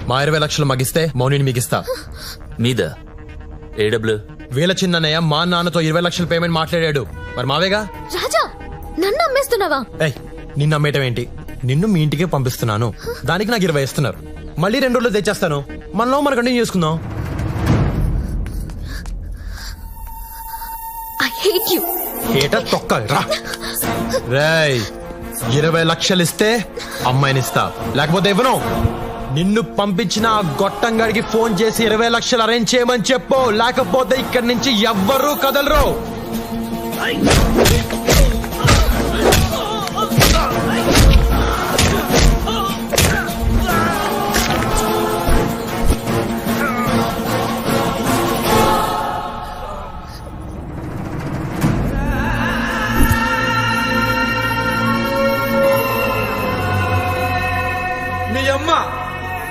మా 20 లక్షలు మగిస్తే మౌనిని మిగిస్తా. మీద ఏ డబ్బులు? వీళ్ళ చిన్నయ్య మా నాన్నతో 20 లక్షల పేమెంట్ మాట్లాడాడు. మరి మావేగా. రాజా, నన్ను అమ్మేస్తున్నావా? నిన్ను అమ్మేయటం ఏంటి? నిన్ను మీ ఇంటికే పంపిస్తున్నాను. దానికి నాకు 20 ఇస్తున్నారు. మళ్ళీ 2 రోజులు తెచ్చేస్తాను. మనలో మనం కంటిన్యూ చేసుకుందాం. I hate you. రేయ్, 20 లక్షలు ఇస్తే అమ్మాయినిస్తా, లేకపోతే ఇవ్వను. నిన్ను పంపించిన ఆ గొట్టంగాడికి ఫోన్ చేసి 20 లక్షలు అరేంజ్ చేయమని చెప్పు, లేకపోతే ఇక్కడి నుంచి ఎవ్వరూ కదలరు.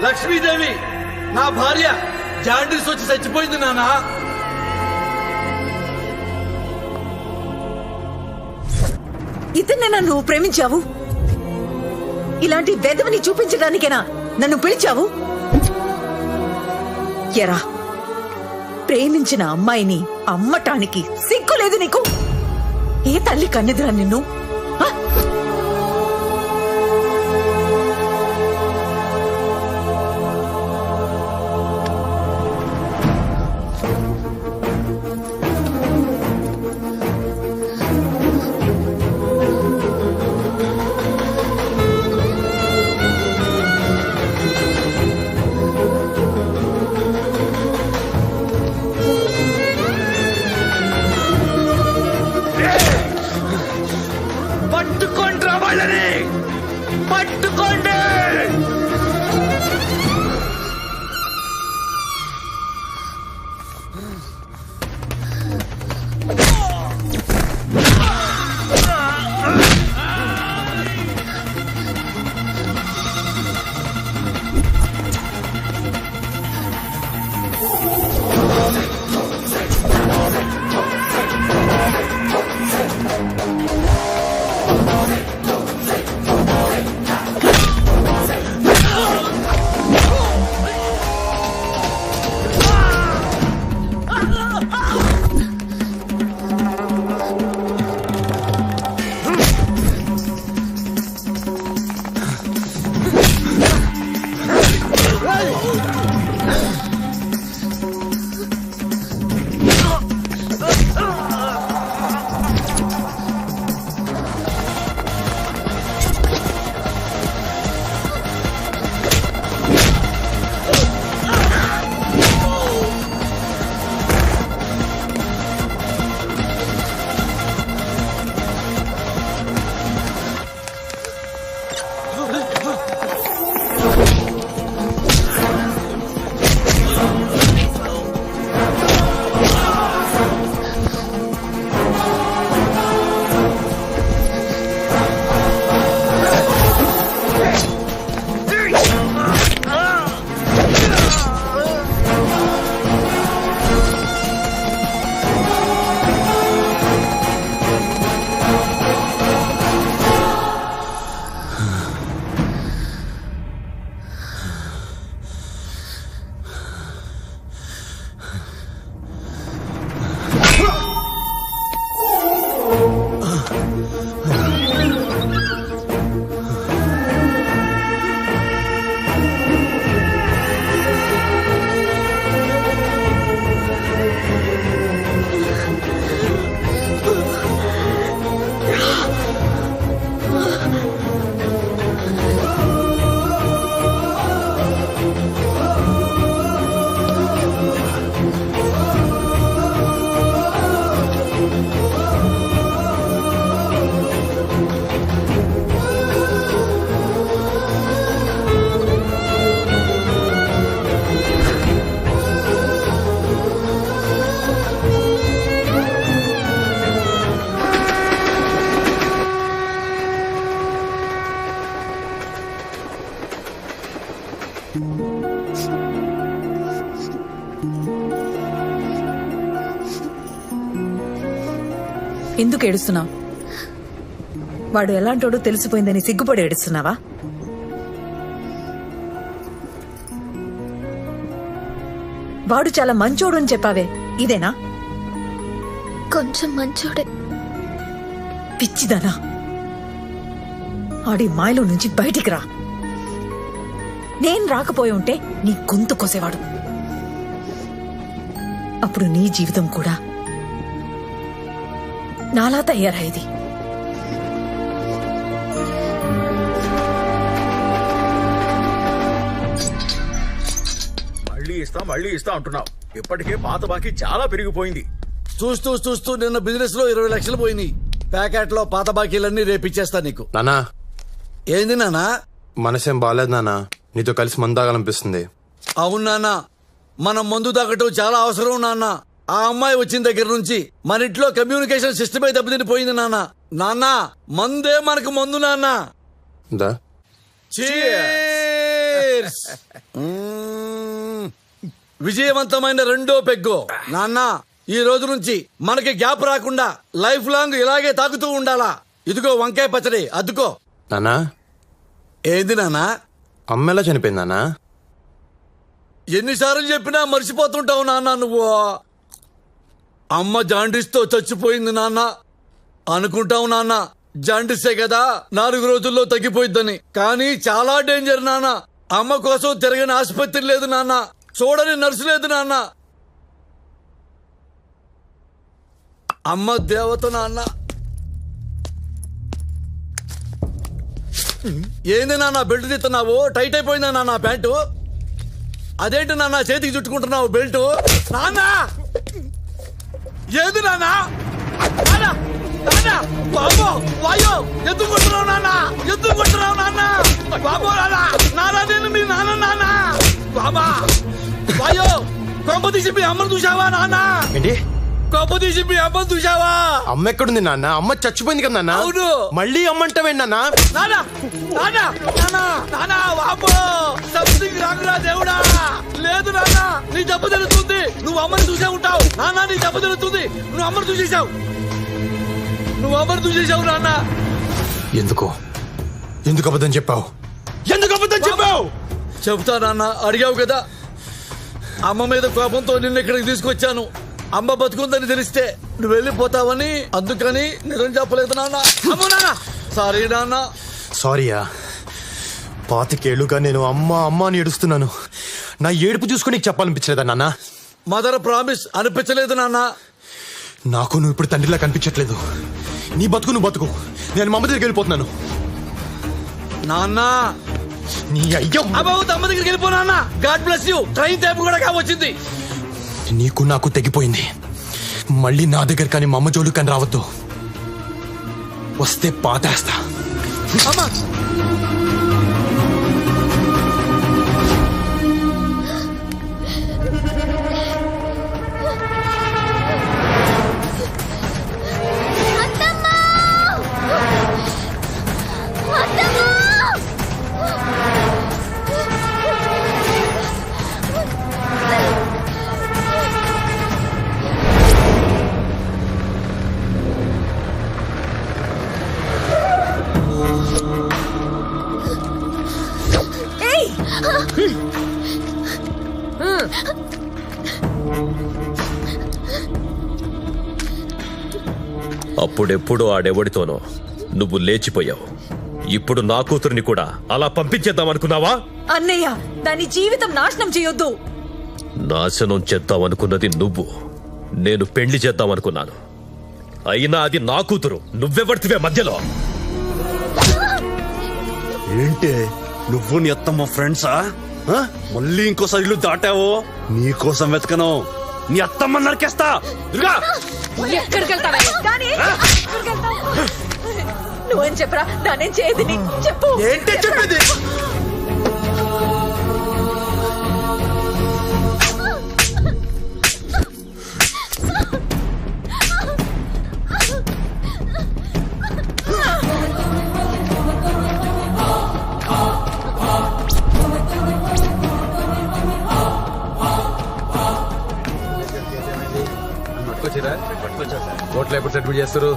లక్ష్మీదేవి నా భార్య జాండీస్ వచ్చి చచ్చిపోయింది నానా. ఇతన్నేనా నువ్వు ప్రేమించావు? ఇలాంటి వెధవని చూపించడానికేనా నన్ను పిలిచావు? ఎరా, ప్రేమించిన అమ్మాయిని అమ్మటానికి సిగ్గులేదు నీకు? ఏ తల్లి కన్నెదురా నిన్ను? పట్టుకోండి. ఎందుకు ఏడుస్తున్నావు? వాడు ఎలాంటోడో తెలిసిపోయిందని సిగ్గుపడి ఏడుస్తున్నావా? వాడు చాలా మంచోడు అని చెప్పావే, ఇదేనా? కొంచెం మంచోడే. పిచ్చిదానా, ఆడి మాయలో నుంచి బయటికి రా. నేను రాకపోయి ఉంటే నీ గొంతు కోసేవాడు. అప్పుడు నీ జీవితం కూడా నాలా తయారయ్యేది. మళ్ళీ ఇస్తా అంటున్నావు. ఇప్పటికే పాత బాకీ చాలా పెరిగిపోయింది. చూస్తూ చూస్తూ నిన్న బిజినెస్ లో 20 లక్షలు పోయినాయి. ప్యాకెట్ లో పాత బాకీలన్నీ రేపిచ్చేస్తా నీకు. నానా, ఏంది నానా? మనసేం బాగాలేదు నానా, నీతో కలిసి మందు తాగాలనిపిస్తుంది. అవును నాన్న, మనం మందు తాగటం చాలా అవసరం నాన్న. ఆ అమ్మాయి వచ్చిన దగ్గర నుంచి మన ఇంట్లో కమ్యూనికేషన్ సిస్టమే దెబ్బతినిపోయింది నాన్న. నాన్న, మందే మనకు మందు నాన్న. దా Cheers! విజయవంతమైన రెండో పెగ్గు. నాన్న, ఈ రోజు నుంచి మనకి గ్యాప్ రాకుండా లైఫ్ లాంగ్ ఇలాగే తాగుతూ ఉండాలా. ఇదిగో వంకాయ పచ్చడి అద్దుకో. నానా, ఏంది నాన్నా? అమ్మ ఎలా చనిపోయింది నానా? ఎన్నిసార్లు చెప్పినా మర్చిపోతుంటావు నాన్న నువ్వు. అమ్మ జాండీస్ తో చచ్చిపోయింది నాన్న. అనుకుంటావు నాన్న జాండీసే కదా 4 రోజుల్లో తగ్గిపోయిద్దని, కానీ చాలా డేంజర్ నాన్న. అమ్మ కోసం తిరగని ఆసుపత్రి లేదు నాన్న, చూడని నర్సు లేదు నాన్న. అమ్మ దేవత నాన్న. ఏంది నాన్న బెల్ట్ తీస్తున్నావు? టైట్ అయిపోయిందా నాన్న ప్యాంటు? అదేంటి నాన్న చేతికి చుట్టుకుంటున్నావు బెల్ట్? నాన్న, ఏది నాన్న? నాన్న, నాన్న, బాబో, వాయో, ఎందుకు కొట్టున్నావు నాన్న? ఎందుకు కొట్టున్నావు నాన్న? బాబో నాన్న, నాన్న నేను మీ నాన్న నాన్న. బాబా, వాయో, కొంప తీసి మీ అమ్మను చూసావా నాన్న? ఏంటి? కొంప తీసి మీ అమ్మను చూసావా? అమ్మ ఎక్కడుంది నాన్న? అమ్మ చచ్చిపోయింది కదా నాన్న. అవును. మళ్ళీ అమ్మ అంటావేంటి నాన్న? నాన్న, నాన్న, నాన్న, నాన్న, బాబో, సంథింగ్ రాంగ్రా దేవుడా. లేదు నాన్న, నీ దెబ్బ తెలుస్తుంది. నువ్వు అమ్మని చూసే ఉంటావు నాన్న. నీ దెబ్బ తెలుస్తుంది. నువ్వు అమ్మని చూసేశావు. నువ్వు అమ్మని చూసేశావు నాన్న. ఎందుకు అబద్ధం చెప్పావు? ఎందుకు అబద్ధం చెప్పావు? చెబుతా నాన్న, అడిగావు కదా. అమ్మ మీద కోపంతో నిన్ను ఇక్కడికి తీసుకొచ్చాను. అమ్మ బతుకుందని తెలిస్తే నువ్వు వెళ్ళిపోతావని, అందుకని నిజం చెప్పలేదు నాన్న. అమ్మో నాన్న, సారీ నాన్న. సారీయా? 25 ఏళ్లుగా నేను అమ్మ అమ్మ అని ఏడుస్తున్నాను. నా ఏడుపు చూసుకుని నీకు చెప్పాలనిపించలేదా నాన్న? మదర్ ప్రామిస్ అనిపించలేదు నాన్న. నాకు నువ్వు ఇప్పుడు తండ్రిలా కనిపించట్లేదు. నీ బతుకు నువ్వు బతుకు, నేను మా అమ్మ దగ్గరికి వెళ్ళిపోతున్నాను. నాన్న, నీ అయ్యో అమ్మ దగ్గరికి వెళ్ళిపో నాన్న. God bless you. Train time కూడా కావచ్చింది. నీకు నాకు తెగిపోయింది. మళ్ళీ నా దగ్గర కానీ మా అమ్మ జోలు కానీ రావద్దు. వస్తే పాతేస్తా. అమ్మా, అప్పుడెప్పుడు ఆడెవడితోనో నువ్వు లేచిపోయావు. ఇప్పుడు నా కూతుర్ని కూడా అలా పంపించేద్దామనుకున్నావా? అన్నయ్య, దాని జీవితం నాశనం చేయొద్దు. నాశనం చేద్దామనుకున్నది నువ్వు, నేను పెళ్లి చేద్దామనుకున్నాను. అయినా అది నా కూతురు. నువ్వెవడితివే మధ్యలో? ఏంటే నువ్వు నీ అత్తమ్మ ఫ్రెండ్సా? మళ్ళీ ఇంకోసారి ఇల్లు దాటావో నీకోసం వెతకను. నీ అత్తమ్మ నరికేస్తా. ఎక్కడికి వెళ్తావా? నువ్వని చెప్పరా, దానేం చేయదని చెప్పు. ఏంటి చెప్పేది? ఓట్లు ఎప్పుడు సెటిల్ చేస్తారు?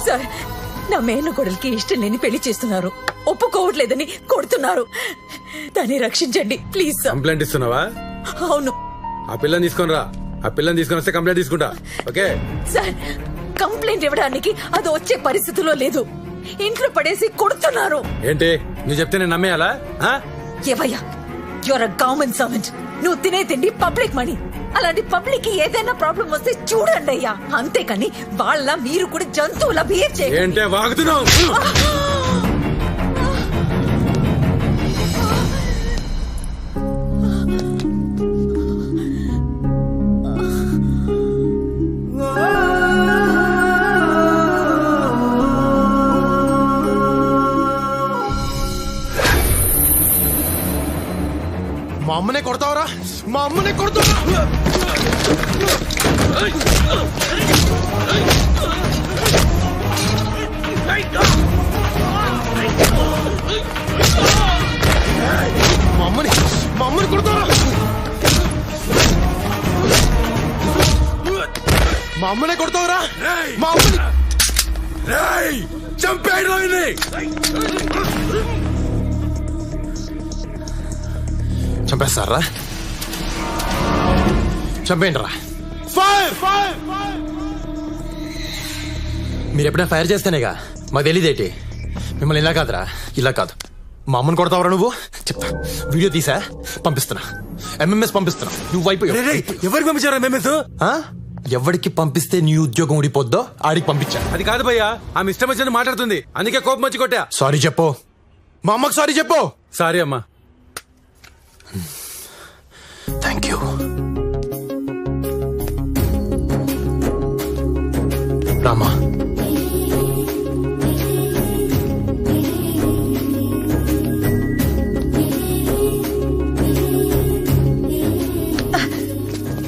సార్, నా మేన కొడలికి ఇష్టం లేని పెళ్లి చేస్తున్నారు. ఒప్పుకోవట్లేదని కొడుతున్నారు. దాన్ని రక్షించండి ప్లీజ్ సార్. కంప్లైంట్ ఇస్తున్నావా? అవును ఆ పిల్లని తీసుకొని రా. ఆ పిల్లని తీసుకొని వస్తే కంప్లైంట్ తీసుకుంటా. ఓకే సార్, కంప్లైంట్ ఇవ్వడానికి అది వచ్చే పరిస్థితిలో లేదు. ఇంట్లో పడేసి కొడుతున్నారు. ఏంటి నువ్వు చెప్తే నేను నమ్మేయాలా? ఏవయ్యా, యువర్ అ గవర్నమెంట్ సర్వెంట్. నువ్వు తినే తిండి పబ్లిక్ మనీ. అలాంటి పబ్లిక్ కి ఏదైనా ప్రాబ్లం వస్తే చూడండి అయ్యా. అంతేకాని వాళ్ళ మీరు కూడా జంతువుల బిహేవ్ చేయండి. ఏంటే వాగుతున్నావు? మా అమ్మనే కొడతావరా? మా అమ్మనే కొడతావరా? మా అమ్మని కొడతావరా? మా అమ్మనే కొడతావరా? మా అమ్మని చంపేయ్. చంపేస్తారా? చంపేయండి రా. మీరు ఎప్పుడైనా ఫైర్ చేస్తేనేగా మాకు తెలియదేటి. మిమ్మల్ని ఇలా కాదురా, ఇలా కాదు. మా అమ్మని కొడతావరా నువ్వు? చెప్తా. వీడియో తీసా పంపిస్తున్నా. MMS పంపిస్తున్నా. నువ్వు అయిపోయావు. ఎవరికి పంపించారా ఎంఎంఎస్? ఎవరికి పంపిస్తే నీ ఉద్యోగం ఊడిపోద్దో ఆడికి పంపించా. అది కాదు భయ్యా, ఆమె ఇష్టం వచ్చినట్టు మాట్లాడుతుంది. అందుకే కోపం వచ్చి కొట్టా. సారీ చెప్పు. మా అమ్మకి సారీ చెప్పు. సారీ అమ్మా. Thank you. రామా,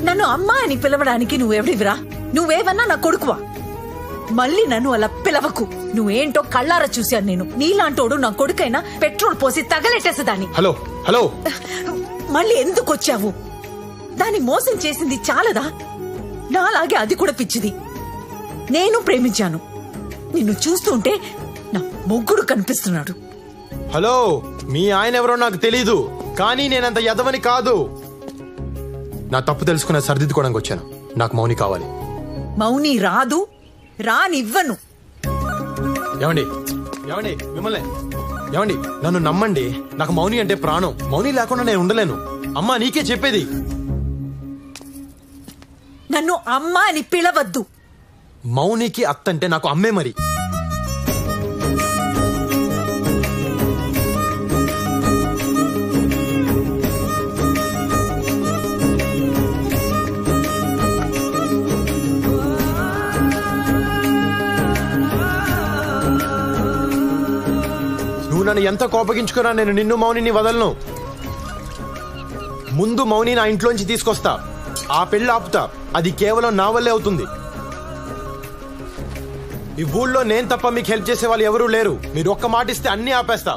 నన్ను అమ్మా అని పిలవడానికి నువ్వెవడివిరా? నువ్వేవన్నా నా కొడుకువా? మళ్ళీ నన్ను అలా పిలవకు. నువ్వేంటో కళ్ళారా చూశాను నేను. నీలాంటోడు నా కొడుకైనా పెట్రోల్ పోసి తగలెట్టేసేదాన్ని. Hello hello. మళ్ళీ ఎందుకు వచ్చావు? దాన్ని మోసం చేసింది చాలదా? నాలాగే అది కూడా పిచ్చిది. నేను ప్రేమించాను. నిన్ను చూస్తుంటే నా మొగ్గుడు కనిపిస్తున్నాడు. హలో, మీ ఆయన ఎవరో నాకు తెలీదు, కానీ నేనంత యదవని కాదు. నా తప్పు తెలుసుకున్న సరిదిద్దుకోవడానికి వచ్చాను. నాకు మౌని కావాలి. మౌని రాదు, రానివ్వను. ఏమండి ఏమండి మిమ్మల్ని ఏమండి, నన్ను నమ్మండి. నాకు మౌని అంటే ప్రాణం. మౌని లేకుండా నేను ఉండలేను. అమ్మా, నీకే చెప్పేది. నన్ను అమ్మా అని పిలవద్దు. మౌనికి అత్తంటే నాకు అమ్మే మరి. నువ్వు నన్ను ఎంత కోపగించుకున్నా నేను నిన్ను మౌనిని వదలను. ముందు మౌని నా ఇంట్లోంచి తీసుకొస్తా. ఆ పెళ్లి ఆపుతా. అది కేవలం నా వల్లే అవుతుంది. ఈ ఊళ్ళో నేను తప్ప మీకు హెల్ప్ చేసే వాళ్ళు ఎవరూ లేరు. మీరు ఒక్క మాట ఇస్తే అన్ని ఆపేస్తా.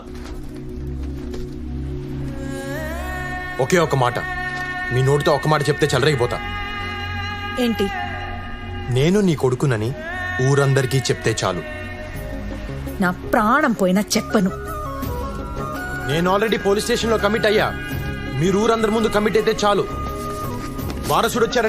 ఒకే ఒక్క మాట. మీ నోటితో ఒక్క మాట చెప్తే చెలరైపోతా. ఏంటి? నేను నీ కొడుకునని ఊరందరికీ చెప్తే చాలు. నా ప్రాణం పోయినా చెప్పను. నేను ఆల్రెడీ పోలీస్ స్టేషన్ లో కమిట్ అయ్యా. మీరు ఊరందరి ముందు కమిట్ అయితే చాలు. వారసుడు వచ్చారంటే